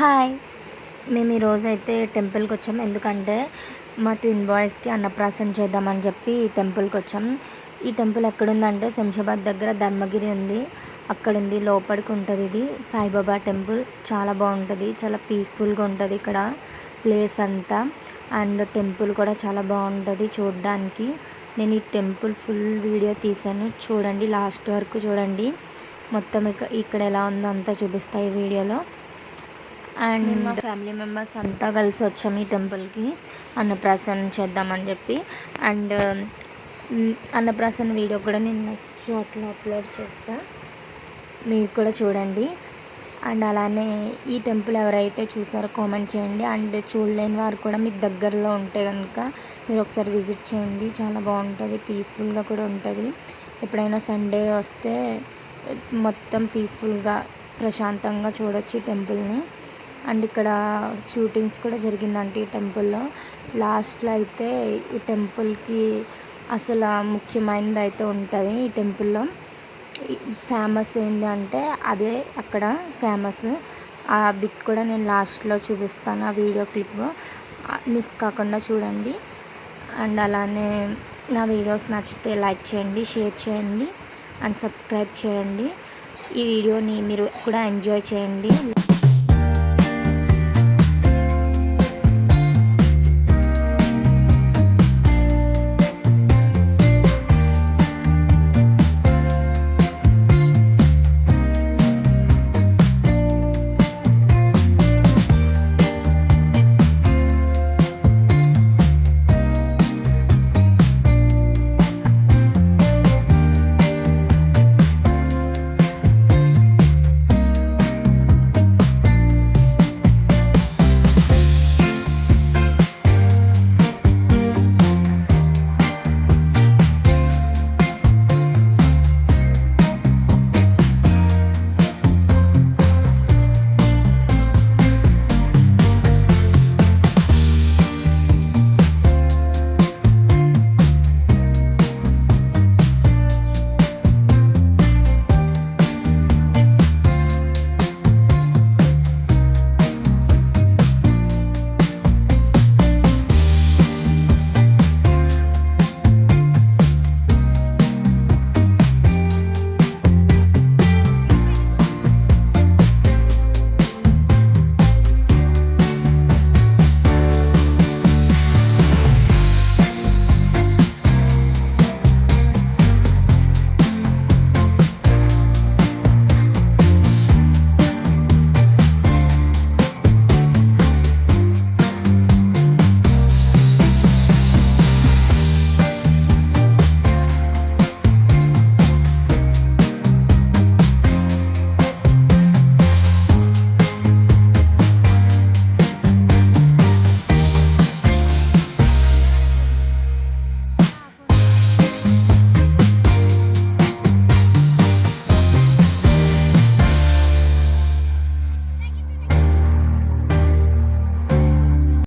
Hi! మేము ఈరోజైతే టెంపుల్కి వచ్చాం. ఎందుకంటే మా ట్విన్ బాయ్స్కి అన్నప్రాసన చేద్దామని చెప్పి ఈ టెంపుల్కి వచ్చాం. ఈ టెంపుల్ ఎక్కడుందంటే శంషాబాద్ దగ్గర ధర్మగిరి ఉంది, అక్కడ ఉంది. లోపలికి ఉంటుంది. ఇది సాయిబాబా టెంపుల్. చాలా బాగుంటుంది, చాలా పీస్ఫుల్గా ఉంటుంది ఇక్కడ ప్లేస్ అంతా. అండ్ టెంపుల్ కూడా చాలా బాగుంటుంది చూడడానికి. నేను ఈ టెంపుల్ ఫుల్ వీడియో తీసాను, చూడండి, లాస్ట్ వరకు చూడండి. మొత్తం ఇక్కడ ఎలా ఉందో అంతా చూపిస్తా ఈ వీడియోలో. అండ్ మా ఫ్యామిలీ మెంబర్స్ అంతా కలిసి వచ్చాము ఈ టెంపుల్కి అన్నప్రాసన చేద్దామని చెప్పి. అండ్ అన్నప్రాసన వీడియో కూడా నేను నెక్స్ట్ షార్ట్లో అప్లోడ్ చేస్తా, మీరు కూడా చూడండి. అండ్ అలానే ఈ టెంపుల్ ఎవరైతే చూసారో కామెంట్ చేయండి. అండ్ చూడలేని వారు కూడా మీకు దగ్గరలో ఉంటే కనుక మీరు ఒకసారి విజిట్ చేయండి, చాలా బాగుంటుంది, పీస్ఫుల్గా కూడా ఉంటుంది. ఎప్పుడైనా సండే వస్తే మొత్తం పీస్ఫుల్గా ప్రశాంతంగా చూడొచ్చు ఈ టెంపుల్ని. అండ్ ఇక్కడ షూటింగ్స్ కూడా జరిగిందంట ఈ టెంపుల్లో. లాస్ట్లో అయితే ఈ టెంపుల్కి అసలు ముఖ్యమైనది అయితే ఉంటుంది. ఈ టెంపుల్లో ఫేమస్ ఏంటి అంటే అదే అక్కడ ఫేమస్. ఆ బిట్ కూడా నేను లాస్ట్లో చూపిస్తాను, ఆ వీడియో క్లిప్ మిస్ కాకుండా చూడండి. అండ్ అలానే నా వీడియోస్ నచ్చితే లైక్ చేయండి, షేర్ చేయండి అండ్ సబ్స్క్రైబ్ చేయండి. ఈ వీడియోని మీరు కూడా ఎంజాయ్ చేయండి.